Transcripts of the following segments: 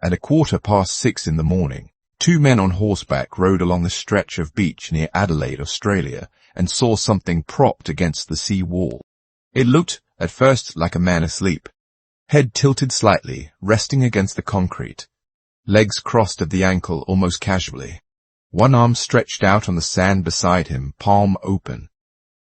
At 6:15 in the morning, two men on horseback rode along the stretch of beach near Adelaide, Australia, and saw something propped against the sea wall. It looked, at first, like a man asleep. Head tilted slightly, resting against the concrete. Legs crossed at the ankle almost casually. One arm stretched out on the sand beside him, palm open.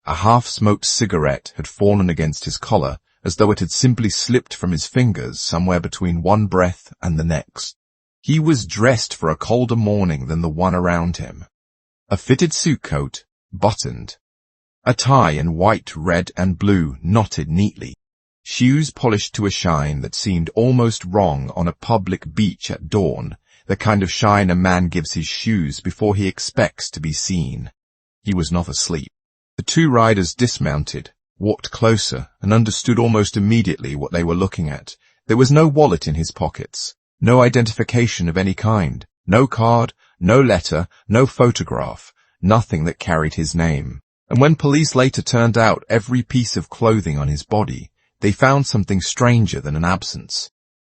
A half-smoked cigarette had fallen against his collar, as though it had simply slipped from his fingers somewhere between one breath and the next. He was dressed for a colder morning than the one around him. A fitted suit coat, buttoned. A tie in white, red, and blue, knotted neatly. Shoes polished to a shine that seemed almost wrong on a public beach at dawn, the kind of shine a man gives his shoes before he expects to be seen. He was not asleep. The two riders dismounted, walked closer, and understood almost immediately what they were looking at. There was no wallet in his pockets, no identification of any kind, no card, no letter, no photograph, nothing that carried his name. And when police later turned out every piece of clothing on his body, they found something stranger than an absence.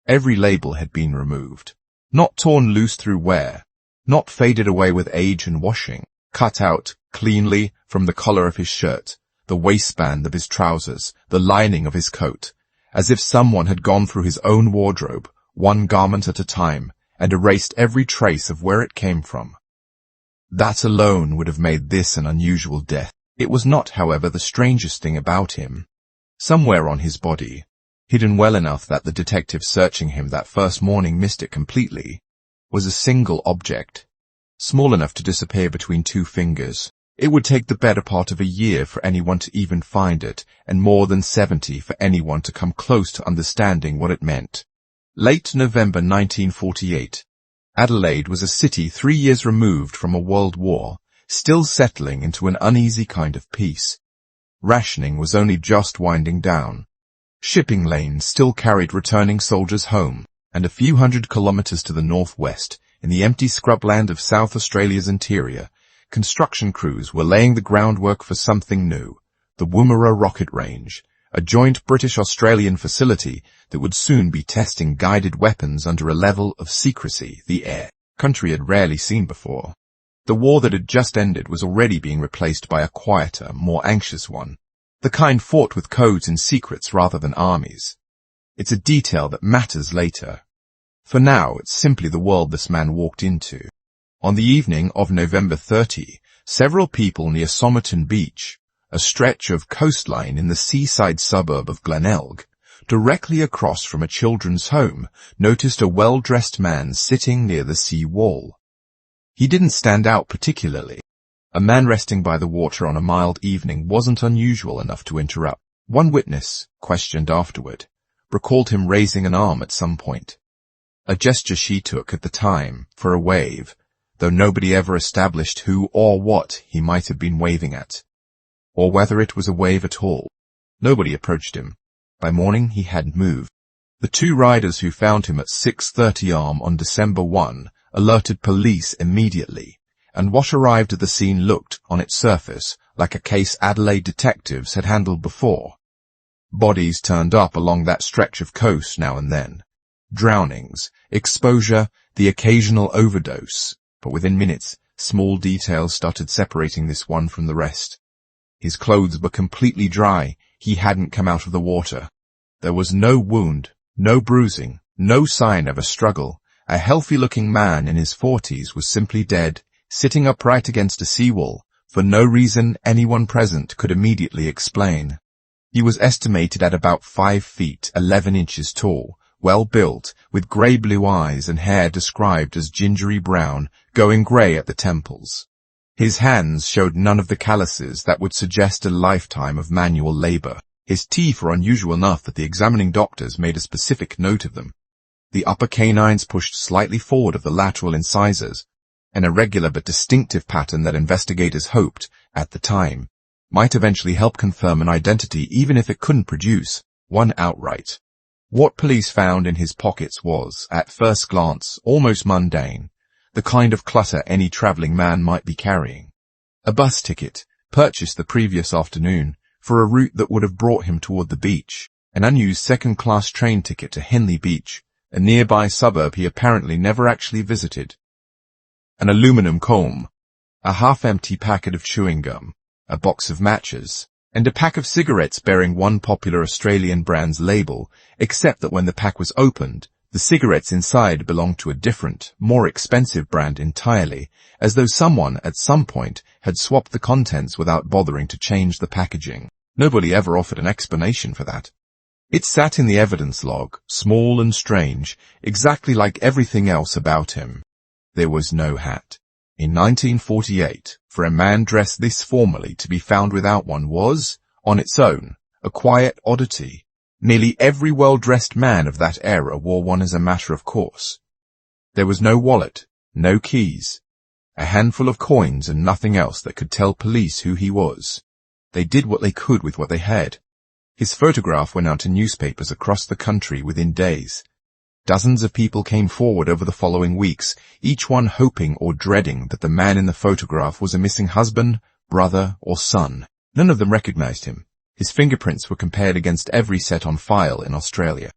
Every label had been removed. Not torn loose through wear, not faded away with age and washing, cut out cleanly from the collar of his shirt, the waistband of his trousers, the lining of his coat, as if someone had gone through his own wardrobe, one garment at a time, and erased every trace of where it came from. That alone would have made this an unusual death. It was not, however, the strangest thing about him. Somewhere on his body, hidden well enough that the detective searching him that first morning missed it completely, was a single object, small enough to disappear between two fingers. It would take the better part of a year for anyone to even find it, and more than 70 for anyone to come close to understanding what it meant. Late November 1948. Adelaide was a city 3 years removed from a world war, still settling into an uneasy kind of peace. Rationing was only just winding down. Shipping lanes still carried returning soldiers home, and a few hundred kilometers to the northwest, in the empty scrubland of South Australia's interior, construction crews were laying the groundwork for something new, the Woomera Rocket Range, a joint British-Australian facility that would soon be testing guided weapons under a level of secrecy the air country had rarely seen before. The war that had just ended was already being replaced by a quieter, more anxious one, the kind fought with codes and secrets rather than armies. It's a detail that matters later. For now, it's simply the world this man walked into. On the evening of November 30, several people near Somerton Beach, a stretch of coastline in the seaside suburb of Glenelg, directly across from a children's home, noticed a well-dressed man sitting near the sea wall. He didn't stand out particularly. A man resting by the water on a mild evening wasn't unusual enough to interrupt. One witness, questioned afterward, recalled him raising an arm at some point. A gesture she took at the time for a wave, though nobody ever established who or what he might have been waving at, or whether it was a wave at all. Nobody approached him. By morning he hadn't moved. The two riders who found him at 6:30 am on December 1 alerted police immediately, and what arrived at the scene looked, on its surface, like a case Adelaide detectives had handled before. Bodies turned up along that stretch of coast now and then. Drownings, exposure, the occasional overdose, but within minutes, small details started separating this one from the rest. His clothes were completely dry. He hadn't come out of the water. There was no wound, no bruising, no sign of a struggle. A healthy-looking man in his 40s was simply dead, sitting upright against a seawall, for no reason anyone present could immediately explain. He was estimated at about 5 feet 11 inches tall, well-built, with grey-blue eyes and hair described as gingery brown, going grey at the temples. His hands showed none of the calluses that would suggest a lifetime of manual labour. His teeth were unusual enough that the examining doctors made a specific note of them. The upper canines pushed slightly forward of the lateral incisors, an irregular but distinctive pattern that investigators hoped, at the time, might eventually help confirm an identity even if it couldn't produce one outright. What police found in his pockets was, at first glance, almost mundane, the kind of clutter any travelling man might be carrying. A bus ticket, purchased the previous afternoon, for a route that would have brought him toward the beach, an unused second-class train ticket to Henley Beach, a nearby suburb he apparently never actually visited. An aluminum comb, a half-empty packet of chewing gum, a box of matches, and a pack of cigarettes bearing one popular Australian brand's label, except that when the pack was opened, the cigarettes inside belonged to a different, more expensive brand entirely, as though someone at some point had swapped the contents without bothering to change the packaging. Nobody ever offered an explanation for that. It sat in the evidence log, small and strange, exactly like everything else about him. There was no hat. In 1948, for a man dressed this formally to be found without one was, on its own, a quiet oddity. Nearly every well-dressed man of that era wore one as a matter of course. There was no wallet, no keys, a handful of coins and nothing else that could tell police who he was. They did what they could with what they had. His photograph went out to newspapers across the country within days. Dozens of people came forward over the following weeks, each one hoping or dreading that the man in the photograph was a missing husband, brother, or son. None of them recognized him. His fingerprints were compared against every set on file in Australia.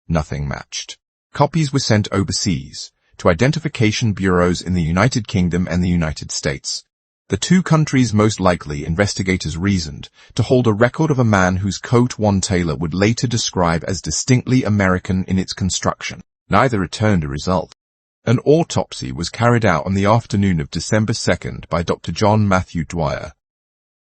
Nothing matched. Copies were sent overseas, to identification bureaus in the United Kingdom and the United States. The two countries most likely, investigators reasoned, to hold a record of a man whose coat one tailor would later describe as distinctly American in its construction. Neither returned a result. An autopsy was carried out on the afternoon of December 2nd by Dr. John Matthew Dwyer.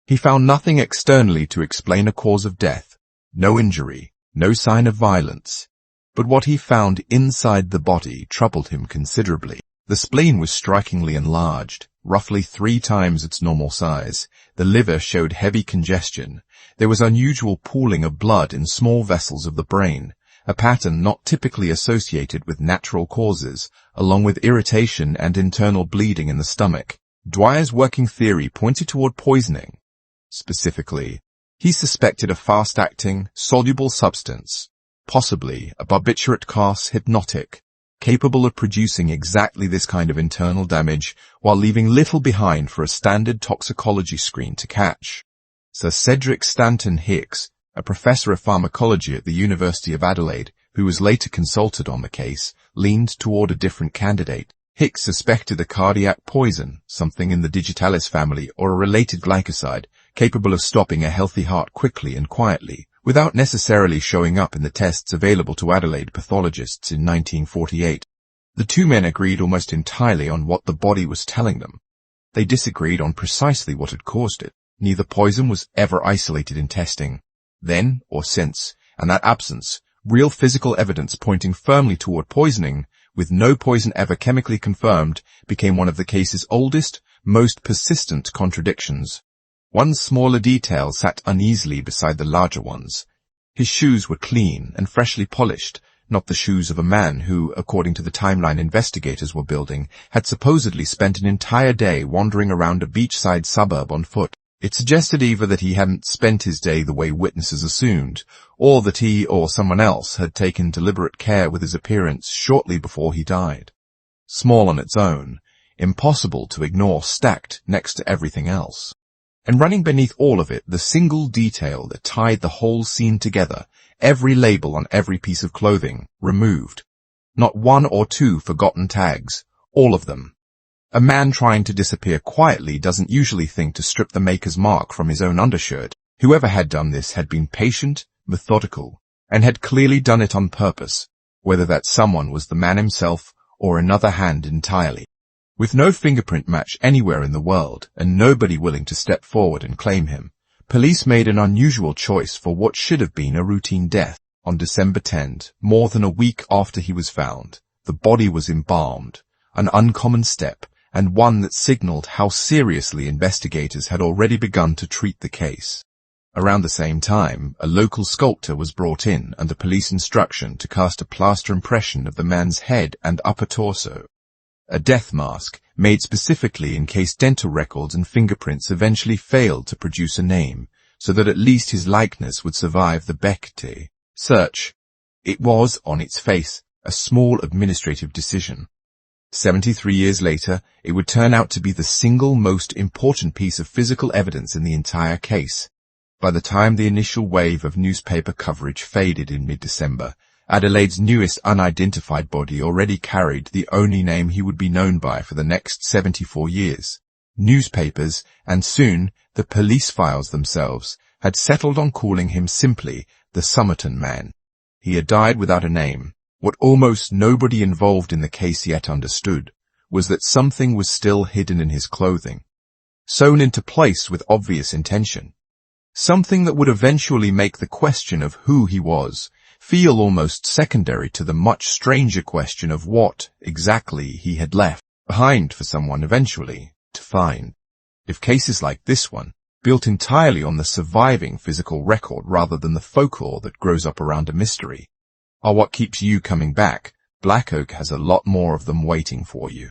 He found nothing externally to explain a cause of death, no injury, no sign of violence. But what he found inside the body troubled him considerably. The spleen was strikingly enlarged, roughly 3 times its normal size. The liver showed heavy congestion. There was unusual pooling of blood in small vessels of the brain, a pattern not typically associated with natural causes, along with irritation and internal bleeding in the stomach. Dwyer's working theory pointed toward poisoning. Specifically, he suspected a fast-acting, soluble substance, possibly a barbiturate class hypnotic, capable of producing exactly this kind of internal damage while leaving little behind for a standard toxicology screen to catch. Sir Cedric Stanton Hicks, a professor of pharmacology at the University of Adelaide, who was later consulted on the case, leaned toward a different candidate. Hicks suspected a cardiac poison, something in the digitalis family or a related glycoside, capable of stopping a healthy heart quickly and quietly, without necessarily showing up in the tests available to Adelaide pathologists in 1948. The two men agreed almost entirely on what the body was telling them. They disagreed on precisely what had caused it. Neither poison was ever isolated in testing, then or since, and that absence, real physical evidence pointing firmly toward poisoning, with no poison ever chemically confirmed, became one of the case's oldest, most persistent contradictions. One smaller detail sat uneasily beside the larger ones. His shoes were clean and freshly polished, not the shoes of a man who, according to the timeline investigators were building, had supposedly spent an entire day wandering around a beachside suburb on foot. It suggested either that he hadn't spent his day the way witnesses assumed, or that he or someone else had taken deliberate care with his appearance shortly before he died. Small on its own, impossible to ignore stacked next to everything else. And running beneath all of it, the single detail that tied the whole scene together, every label on every piece of clothing, removed. Not 1 or 2 forgotten tags, all of them. A man trying to disappear quietly doesn't usually think to strip the maker's mark from his own undershirt. Whoever had done this had been patient, methodical, and had clearly done it on purpose, whether that someone was the man himself or another hand entirely. With no fingerprint match anywhere in the world, and nobody willing to step forward and claim him, police made an unusual choice for what should have been a routine death. On December 10th, more than a week after he was found, the body was embalmed, an uncommon step, and one that signaled how seriously investigators had already begun to treat the case. Around the same time, a local sculptor was brought in under police instruction to cast a plaster impression of the man's head and upper torso. A death mask, made specifically in case dental records and fingerprints eventually failed to produce a name, so that at least his likeness would survive the Bechdel search. It was, on its face, a small administrative decision. 73 years later, it would turn out to be the single most important piece of physical evidence in the entire case. By the time the initial wave of newspaper coverage faded in mid-December, Adelaide's newest unidentified body already carried the only name he would be known by for the next 74 years. Newspapers, and soon the police files themselves, had settled on calling him simply the Somerton Man. He had died without a name. What almost nobody involved in the case yet understood was that something was still hidden in his clothing, sewn into place with obvious intention. Something that would eventually make the question of who he was feel almost secondary to the much stranger question of what, exactly, he had left behind for someone eventually to find. If cases like this one, built entirely on the surviving physical record rather than the folklore that grows up around a mystery, are what keeps you coming back, Black Oak has a lot more of them waiting for you.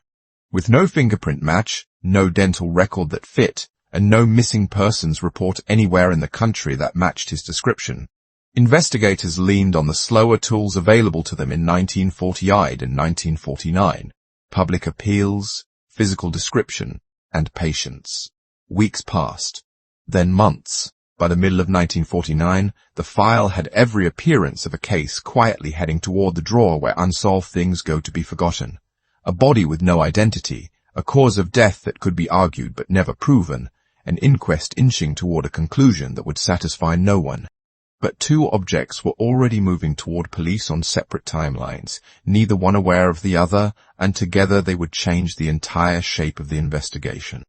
With no fingerprint match, no dental record that fit, and no missing persons report anywhere in the country that matched his description, investigators leaned on the slower tools available to them in 1948 and 1949, public appeals, physical description, and patience. Weeks passed, then months. By the middle of 1949, the file had every appearance of a case quietly heading toward the drawer where unsolved things go to be forgotten. A body with no identity, a cause of death that could be argued but never proven, an inquest inching toward a conclusion that would satisfy no one. But two objects were already moving toward police on separate timelines, neither one aware of the other, and together they would change the entire shape of the investigation.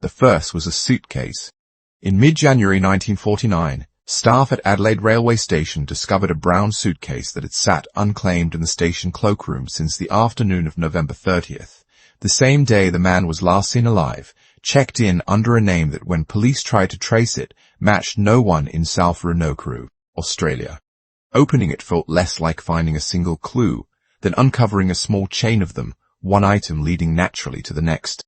The first was a suitcase. In mid-January 1949, staff at Adelaide railway station discovered a brown suitcase that had sat unclaimed in the station cloakroom since the afternoon of November 30th, the same day the man was last seen alive, checked in under a name that when police tried to trace it, matched no one in South Renocru, Australia. Opening it felt less like finding a single clue than uncovering a small chain of them, one item leading naturally to the next.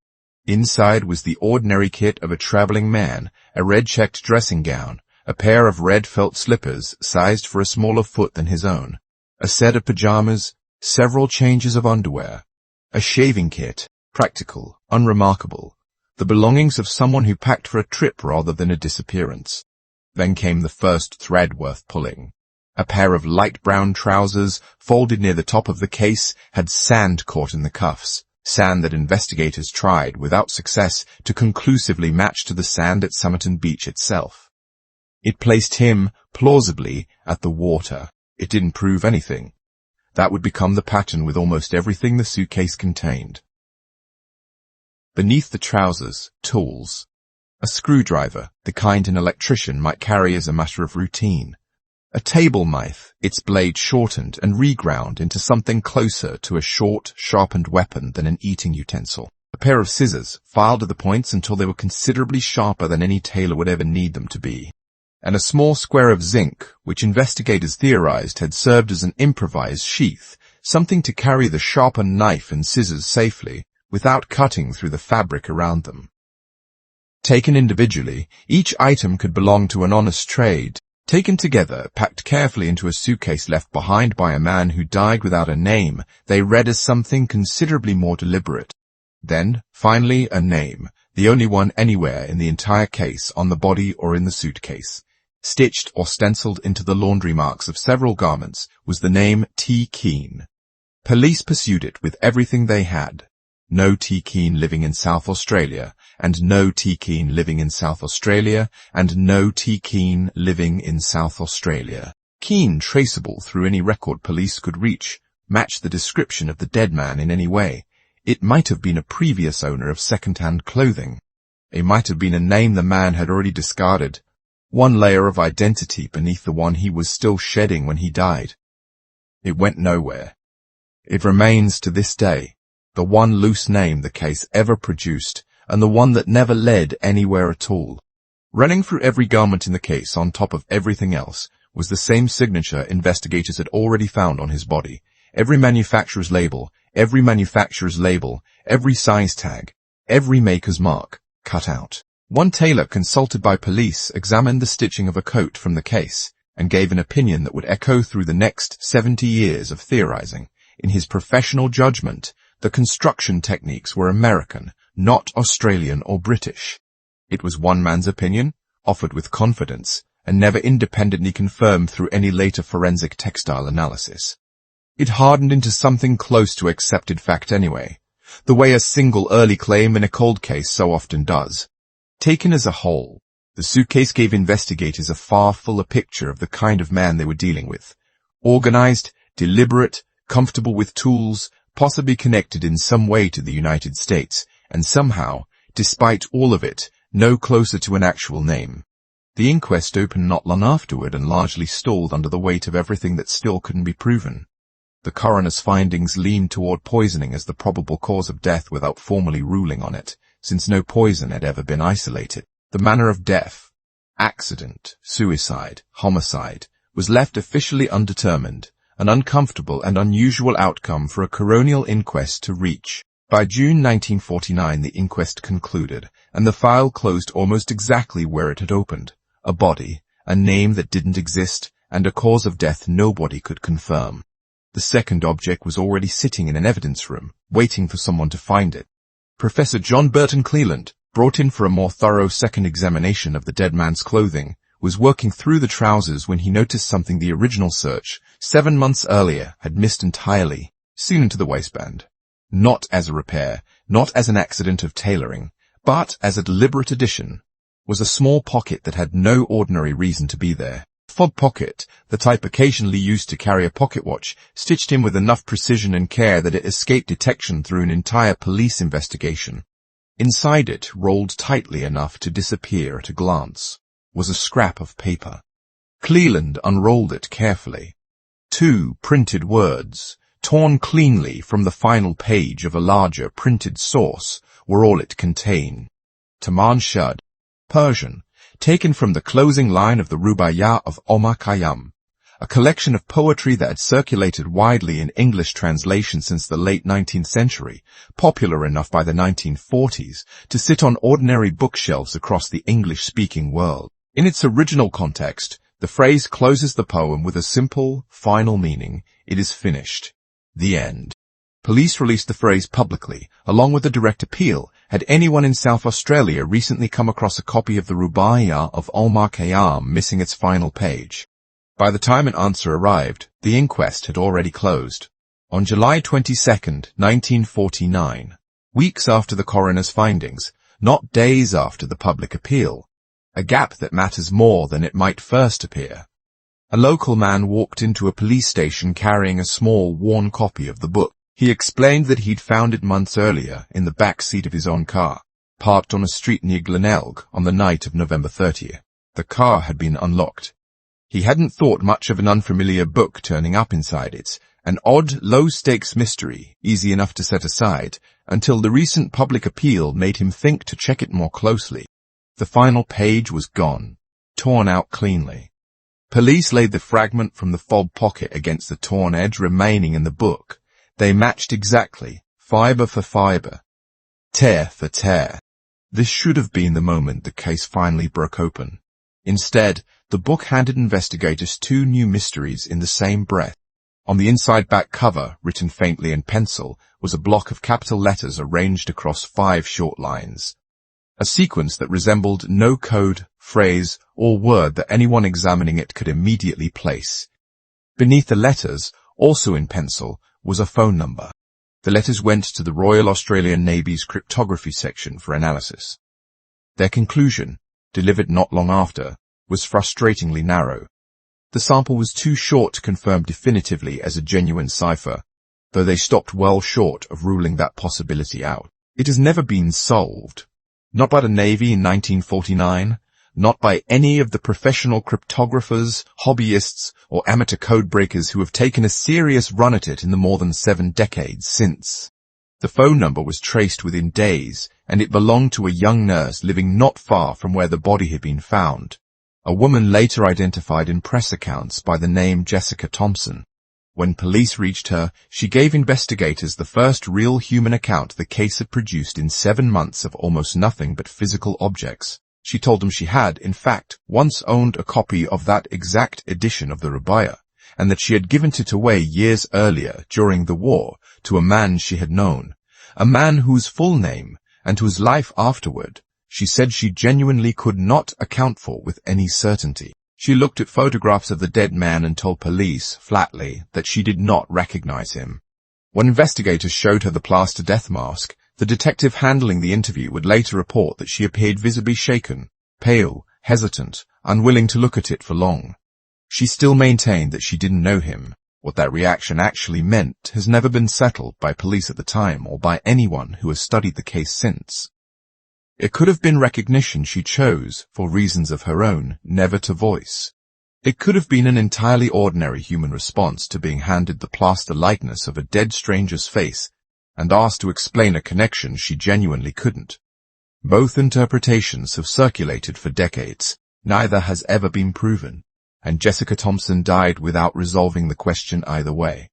Inside was the ordinary kit of a traveling man, a red checked dressing gown, a pair of red felt slippers sized for a smaller foot than his own, a set of pajamas, several changes of underwear, a shaving kit, practical, unremarkable, the belongings of someone who packed for a trip rather than a disappearance. Then came the first thread worth pulling. A pair of light brown trousers, folded near the top of the case, had sand caught in the cuffs, sand that investigators tried, without success, to conclusively match to the sand at Somerton Beach itself. It placed him, plausibly, at the water. It didn't prove anything. That would become the pattern with almost everything the suitcase contained. Beneath the trousers, tools. A screwdriver, the kind an electrician might carry as a matter of routine. A table knife, its blade shortened and reground into something closer to a short, sharpened weapon than an eating utensil. A pair of scissors, filed to the points until they were considerably sharper than any tailor would ever need them to be. And a small square of zinc, which investigators theorized had served as an improvised sheath, something to carry the sharpened knife and scissors safely, without cutting through the fabric around them. Taken individually, each item could belong to an honest trade. Taken together, packed carefully into a suitcase left behind by a man who died without a name, they read as something considerably more deliberate. Then, finally, a name, the only one anywhere in the entire case, on the body or in the suitcase. Stitched or stenciled into the laundry marks of several garments was the name T. Keane. Police pursued it with everything they had. No T. Keane living in South Australia, and no T. Keane living in South Australia, and no T. Keane living in South Australia. Keane traceable through any record police could reach, matched the description of the dead man in any way. It might have been a previous owner of second-hand clothing. It might have been a name the man had already discarded, one layer of identity beneath the one he was still shedding when he died. It went nowhere. It remains to this day the one loose name the case ever produced, and the one that never led anywhere at all. Running through every garment in the case on top of everything else was the same signature investigators had already found on his body. Every manufacturer's label, every size tag, every maker's mark, cut out. One tailor consulted by police examined the stitching of a coat from the case and gave an opinion that would echo through the next 70 years of theorizing. In his professional judgment, the construction techniques were American, not Australian or British. It was one man's opinion, offered with confidence, and never independently confirmed through any later forensic textile analysis. It hardened into something close to accepted fact anyway, the way a single early claim in a cold case so often does. Taken as a whole, the suitcase gave investigators a far fuller picture of the kind of man they were dealing with. Organized, deliberate, comfortable with tools, possibly connected in some way to the United States, and somehow, despite all of it, no closer to an actual name. The inquest opened not long afterward and largely stalled under the weight of everything that still couldn't be proven. The coroner's findings leaned toward poisoning as the probable cause of death without formally ruling on it, since no poison had ever been isolated. The manner of death, accident, suicide, homicide, was left officially undetermined, an uncomfortable and unusual outcome for a coronial inquest to reach. By June 1949 the inquest concluded, and the file closed almost exactly where it had opened. A body, a name that didn't exist, and a cause of death nobody could confirm. The second object was already sitting in an evidence room, waiting for someone to find it. Professor John Burton Cleland, brought in for a more thorough second examination of the dead man's clothing, was working through the trousers when he noticed something the original search, 7 months earlier, had missed entirely, sewn into the waistband. Not as a repair, not as an accident of tailoring, but as a deliberate addition, was a small pocket that had no ordinary reason to be there. Fob pocket, the type occasionally used to carry a pocket watch, stitched in with enough precision and care that it escaped detection through an entire police investigation. Inside it, rolled tightly enough to disappear at a glance, was a scrap of paper. Cleland unrolled it carefully. 2 printed words, torn cleanly from the final page of a larger printed source, were all it contained. Tamám Shud, Persian, taken from the closing line of the Rubaiyat of Omar Khayyam, a collection of poetry that had circulated widely in English translation since the late 19th century, popular enough by the 1940s to sit on ordinary bookshelves across the English-speaking world. In its original context, the phrase closes the poem with a simple, final meaning: it is finished. The end. Police released the phrase publicly, along with a direct appeal, had anyone in South Australia recently come across a copy of the Rubaiyat of Omar Khayyam missing its final page. By the time an answer arrived, the inquest had already closed. On July 22, 1949, weeks after the coroner's findings, not days after the public appeal, a gap that matters more than it might first appear, a local man walked into a police station carrying a small, worn copy of the book. He explained that he'd found it months earlier in the back seat of his own car, parked on a street near Glenelg on the night of November 30th. The car had been unlocked. He hadn't thought much of an unfamiliar book turning up inside it, an odd, low-stakes mystery, easy enough to set aside, until the recent public appeal made him think to check it more closely. The final page was gone, torn out cleanly. Police laid the fragment from the fob pocket against the torn edge remaining in the book. They matched exactly, fibre for fibre, tear for tear. This should have been the moment the case finally broke open. Instead, the book handed investigators 2 new mysteries in the same breath. On the inside back cover, written faintly in pencil, was a block of capital letters arranged across 5 short lines. A sequence that resembled no code, phrase, or word that anyone examining it could immediately place. Beneath the letters, also in pencil, was a phone number. The letters went to the Royal Australian Navy's cryptography section for analysis. Their conclusion, delivered not long after, was frustratingly narrow. The sample was too short to confirm definitively as a genuine cipher, though they stopped well short of ruling that possibility out. It has never been solved. Not by the Navy in 1949, not by any of the professional cryptographers, hobbyists, or amateur codebreakers who have taken a serious run at it in the more than 7 decades since. The phone number was traced within days, and it belonged to a young nurse living not far from where the body had been found, a woman later identified in press accounts by the name Jessica Thompson. When police reached her, she gave investigators the first real human account the case had produced in 7 months of almost nothing but physical objects. She told them she had, in fact, once owned a copy of that exact edition of the Rubaiyat, and that she had given it away years earlier, during the war, to a man she had known, a man whose full name, and whose life afterward, she said she genuinely could not account for with any certainty. She looked at photographs of the dead man and told police, flatly, that she did not recognize him. When investigators showed her the plaster death mask, the detective handling the interview would later report that she appeared visibly shaken, pale, hesitant, unwilling to look at it for long. She still maintained that she didn't know him. What that reaction actually meant has never been settled by police at the time or by anyone who has studied the case since. It could have been recognition she chose, for reasons of her own, never to voice. It could have been an entirely ordinary human response to being handed the plaster likeness of a dead stranger's face and asked to explain a connection she genuinely couldn't. Both interpretations have circulated for decades. Neither has ever been proven, and Jessica Thompson died without resolving the question either way.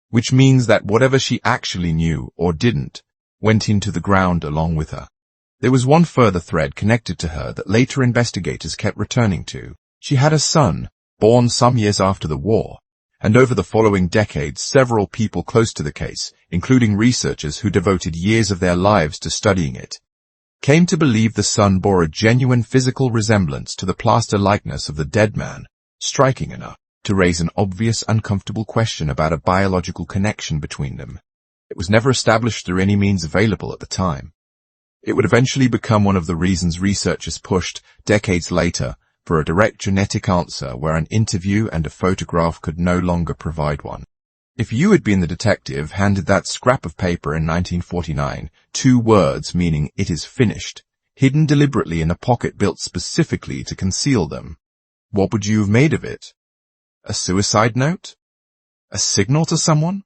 Which means that whatever she actually knew or didn't went into the ground along with her. There was one further thread connected to her that later investigators kept returning to. She had a son, born some years after the war, and over the following decades several people close to the case, including researchers who devoted years of their lives to studying it, came to believe the son bore a genuine physical resemblance to the plaster likeness of the dead man, striking enough to raise an obvious uncomfortable question about a biological connection between them. It was never established through any means available at the time. It would eventually become one of the reasons researchers pushed, decades later, for a direct genetic answer where an interview and a photograph could no longer provide one. If you had been the detective handed that scrap of paper in 1949, 2 words meaning "it is finished," hidden deliberately in a pocket built specifically to conceal them, what would you have made of it? A suicide note? A signal to someone?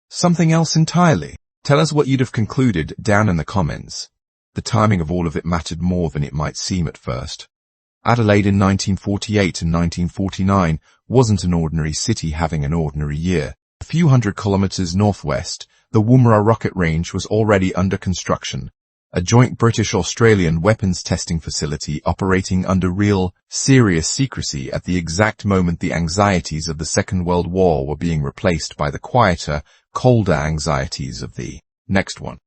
Something else entirely? Tell us what you'd have concluded down in the comments. The timing of all of it mattered more than it might seem at first. Adelaide in 1948 and 1949 wasn't an ordinary city having an ordinary year. A few hundred kilometers northwest, the Woomera rocket range was already under construction, a joint British-Australian weapons testing facility operating under real, serious secrecy at the exact moment the anxieties of the Second World War were being replaced by the quieter, colder anxieties of the next one.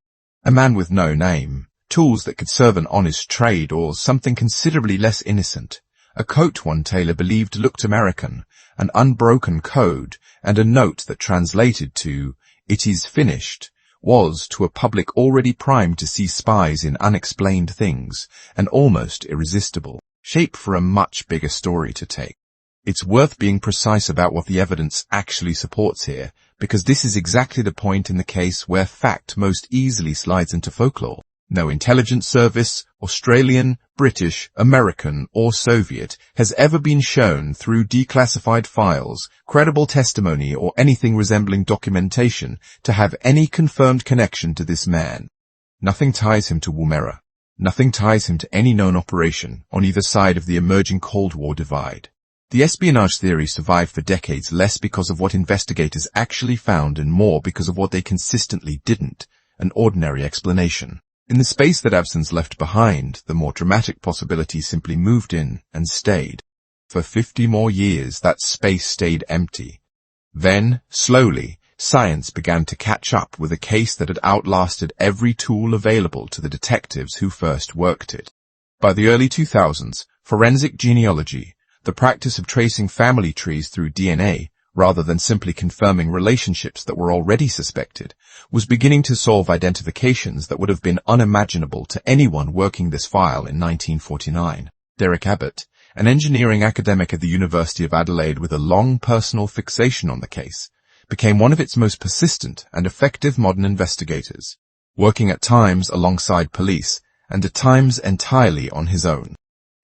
A man with no name, tools that could serve an honest trade or something considerably less innocent, a coat one tailor believed looked American, an unbroken code, and a note that translated to, "It is finished," was, to a public already primed to see spies in unexplained things, an almost irresistible shape for a much bigger story to take. It's worth being precise about what the evidence actually supports here, because this is exactly the point in the case where fact most easily slides into folklore. No intelligence service, Australian, British, American, or Soviet, has ever been shown through declassified files, credible testimony, or anything resembling documentation to have any confirmed connection to this man. Nothing ties him to Woomera. Nothing ties him to any known operation on either side of the emerging Cold War divide. The espionage theory survived for decades less because of what investigators actually found and more because of what they consistently didn't, an ordinary explanation. In the space that absence left behind, the more dramatic possibility simply moved in and stayed. For 50 more years, that space stayed empty. Then, slowly, science began to catch up with a case that had outlasted every tool available to the detectives who first worked it. By the early 2000s, forensic genealogy, the practice of tracing family trees through DNA, rather than simply confirming relationships that were already suspected, was beginning to solve identifications that would have been unimaginable to anyone working this file in 1949. Derek Abbott, an engineering academic at the University of Adelaide with a long personal fixation on the case, became one of its most persistent and effective modern investigators, working at times alongside police and at times entirely on his own.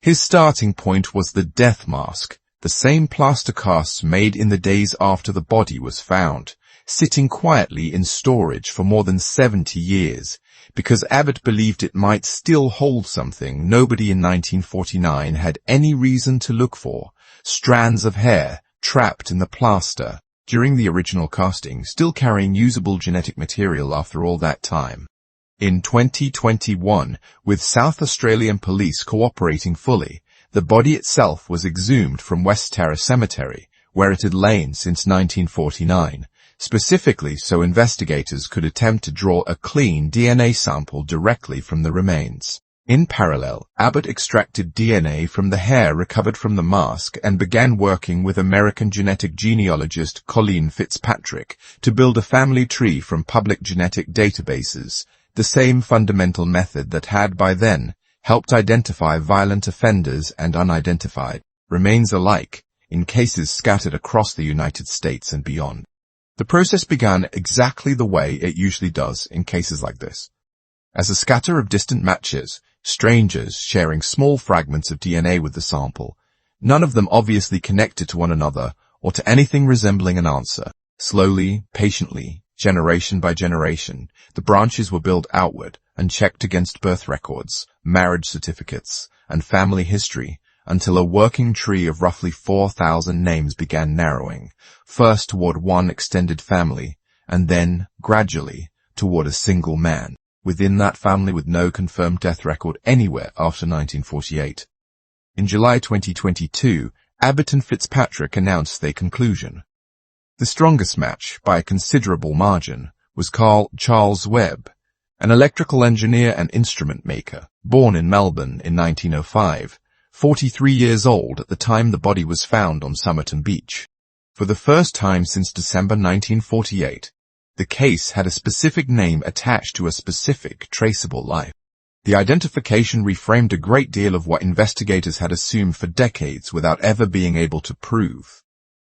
His starting point was the death mask, the same plaster casts made in the days after the body was found, sitting quietly in storage for more than 70 years, because Abbott believed it might still hold something nobody in 1949 had any reason to look for, strands of hair trapped in the plaster during the original casting, still carrying usable genetic material after all that time. In 2021, with South Australian police cooperating fully, the body itself was exhumed from West Terrace Cemetery, where it had lain since 1949, specifically so investigators could attempt to draw a clean DNA sample directly from the remains. In parallel, Abbott extracted DNA from the hair recovered from the mask and began working with American genetic genealogist Colleen Fitzpatrick to build a family tree from public genetic databases. The same fundamental method that had by then helped identify violent offenders and unidentified remains alike in cases scattered across the United States and beyond. The process began exactly the way it usually does in cases like this. As a scatter of distant matches, strangers sharing small fragments of DNA with the sample, none of them obviously connected to one another or to anything resembling an answer. Slowly, patiently, generation by generation, the branches were built outward and checked against birth records, marriage certificates, and family history, until a working tree of roughly 4,000 names began narrowing, first toward one extended family, and then, gradually, toward a single man within that family with no confirmed death record anywhere after 1948. In July 2022, Abbott and Fitzpatrick announced their conclusion. The strongest match, by a considerable margin, was Carl Charles Webb, an electrical engineer and instrument maker, born in Melbourne in 1905, 43 years old at the time the body was found on Somerton Beach. For the first time since December 1948, the case had a specific name attached to a specific, traceable life. The identification reframed a great deal of what investigators had assumed for decades without ever being able to prove.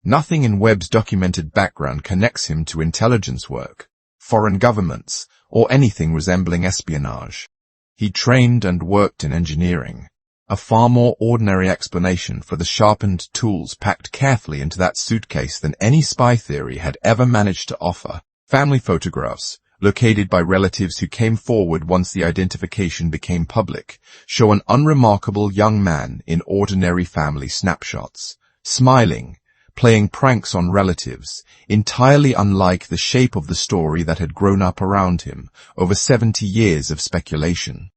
Nothing in Webb's documented background connects him to intelligence work, foreign governments, or anything resembling espionage. He trained and worked in engineering, a far more ordinary explanation for the sharpened tools packed carefully into that suitcase than any spy theory had ever managed to offer. Family photographs, located by relatives who came forward once the identification became public, show an unremarkable young man in ordinary family snapshots, smiling, playing pranks on relatives, entirely unlike the shape of the story that had grown up around him over 70 years of speculation.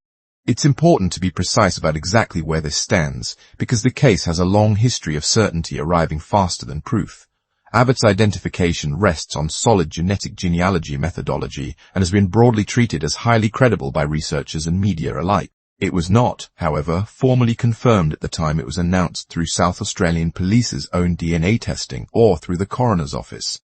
It's important to be precise about exactly where this stands, because the case has a long history of certainty arriving faster than proof. Abbott's identification rests on solid genetic genealogy methodology and has been broadly treated as highly credible by researchers and media alike. It was not, however, formally confirmed at the time it was announced through South Australian Police's own DNA testing or through the coroner's office.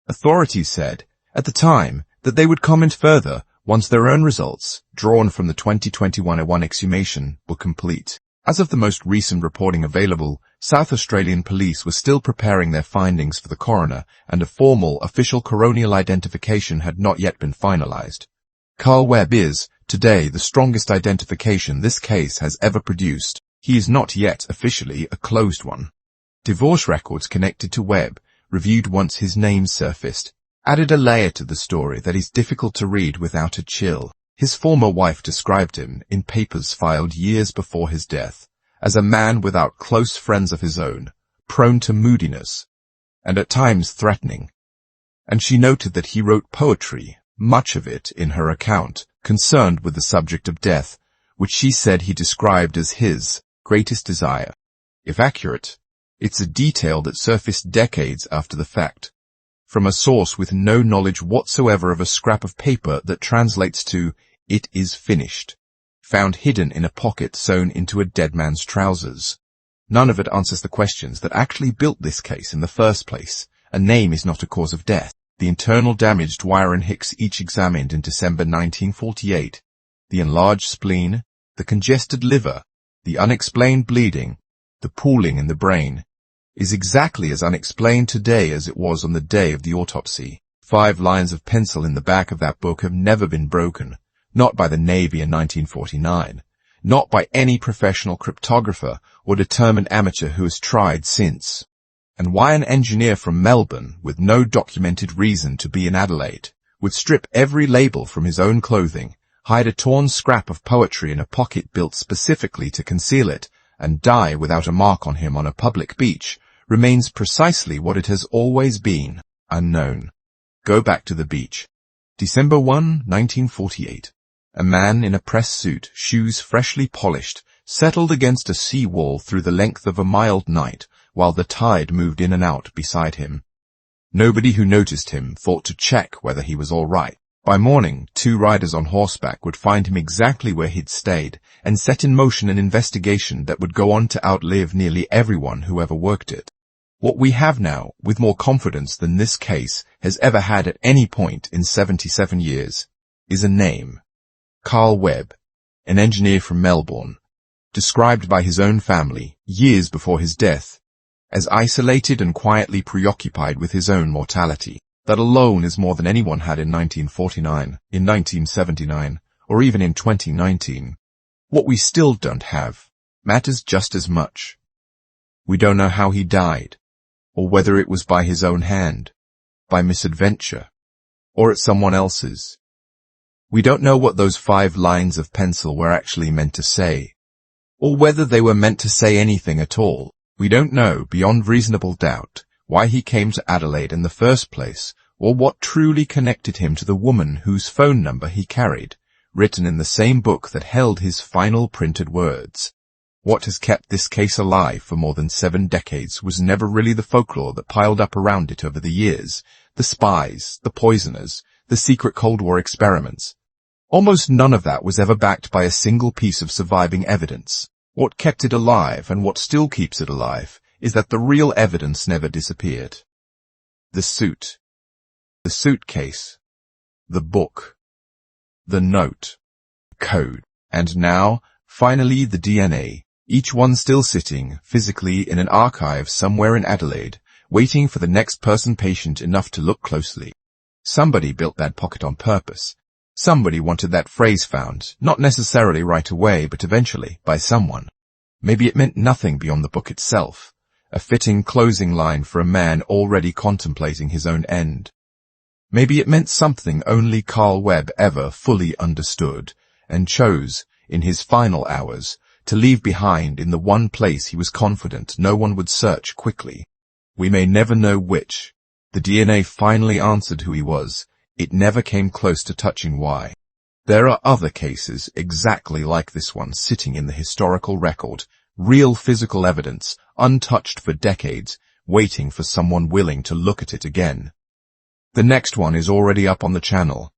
Authorities said, at the time, that they would comment further once their own results, drawn from the 2021 exhumation, were complete. As of the most recent reporting available, South Australian Police were still preparing their findings for the coroner, and a formal, official coronial identification had not yet been finalized. Carl Webb is, today, the strongest identification this case has ever produced. He is not yet officially a closed one. Divorce records connected to Webb, reviewed once his name surfaced, added a layer to the story that is difficult to read without a chill. His former wife described him, in papers filed years before his death, as a man without close friends of his own, prone to moodiness, and at times threatening. And she noted that he wrote poetry, much of it, in her account, concerned with the subject of death, which she said he described as his greatest desire. If accurate, it's a detail that surfaced decades after the fact, from a source with no knowledge whatsoever of a scrap of paper that translates to "it is finished," found hidden in a pocket sewn into a dead man's trousers. None of it answers the questions that actually built this case in the first place. A name is not a cause of death. The internal damage Dwyer and Hicks each examined in December 1948, the enlarged spleen, the congested liver, the unexplained bleeding, the pooling in the brain, is exactly as unexplained today as it was on the day of the autopsy. 5 lines of pencil in the back of that book have never been broken. Not by the Navy in 1949, not by any professional cryptographer or determined amateur who has tried since. And why an engineer from Melbourne, with no documented reason to be in Adelaide, would strip every label from his own clothing, hide a torn scrap of poetry in a pocket built specifically to conceal it, and die without a mark on him on a public beach, remains precisely what it has always been, unknown. Go back to the beach. December 1, 1948. A man in a press suit, shoes freshly polished, settled against a sea wall through the length of a mild night, while the tide moved in and out beside him. Nobody who noticed him thought to check whether he was all right. By morning, 2 riders on horseback would find him exactly where he'd stayed, and set in motion an investigation that would go on to outlive nearly everyone who ever worked it. What we have now, with more confidence than this case has ever had at any point in 77 years, is a name. Carl Webb, an engineer from Melbourne, described by his own family, years before his death, as isolated and quietly preoccupied with his own mortality. That alone is more than anyone had in 1949, in 1979, or even in 2019. What we still don't have matters just as much. We don't know how he died, or whether it was by his own hand, by misadventure, or at someone else's. We don't know what those 5 lines of pencil were actually meant to say, or whether they were meant to say anything at all. We don't know, beyond reasonable doubt, why he came to Adelaide in the first place, or what truly connected him to the woman whose phone number he carried, written in the same book that held his final printed words. What has kept this case alive for more than 7 decades was never really the folklore that piled up around it over the years, the spies, the poisoners, the secret Cold War experiments. Almost none of that was ever backed by a single piece of surviving evidence. What kept it alive, and what still keeps it alive, is that the real evidence never disappeared. The suit. The suitcase. The book. The note. Code. And now, finally, the DNA. Each one still sitting, physically, in an archive somewhere in Adelaide, waiting for the next person patient enough to look closely. Somebody built that pocket on purpose. Somebody wanted that phrase found, not necessarily right away, but eventually, by someone. Maybe it meant nothing beyond the book itself, a fitting closing line for a man already contemplating his own end. Maybe it meant something only Carl Webb ever fully understood, and chose, in his final hours, to leave behind in the one place he was confident no one would search quickly. We may never know which. The DNA finally answered who he was. It never came close to touching why. There are other cases exactly like this one sitting in the historical record, real physical evidence, untouched for decades, waiting for someone willing to look at it again. The next one is already up on the channel,